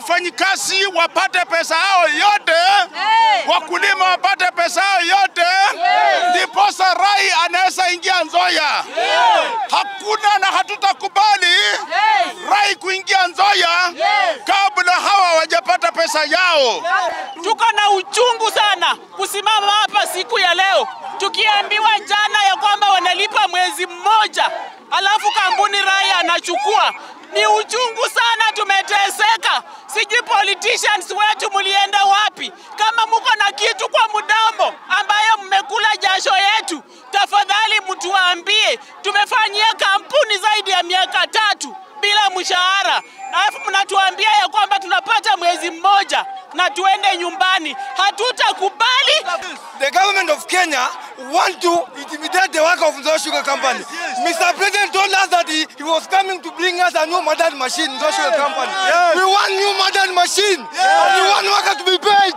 wafanyikazi wapate pesa yao yote, wakulima wapate pesa yao yote, ndiposa Rai anaweza ingia Nzoia. Hakuna na hatutakubali Rai kuingia Nzoia kabla hawa wajapata pesa yao. Tuko na uchungu sana kusimama hapa siku ya leo tukiambiwa jana ya kwamba wanalipa mwezi mmoja alafu kampuni Rai anachukua. Ni uchungu sana, tumeteseka. Siji politicians wetu mulienda wapi? Kama muko na kitu kwa mudambo ambayo mmekula jasho yetu, tafadhali mtuambie. Tumefanyia kampuni zaidi ya miaka 3 bila mshahara, alafu mnatuambia ya kwamba tunapata mwezi mmoja na tuende nyumbani. Hatutakubali. The government of Kenya want to intimidate the work of Nzoia Sugar Company. Mr. President told us that he was coming to bring us a new modern machine, Nzoia Sugar Company. We want new modern machine. We want workers to be paid.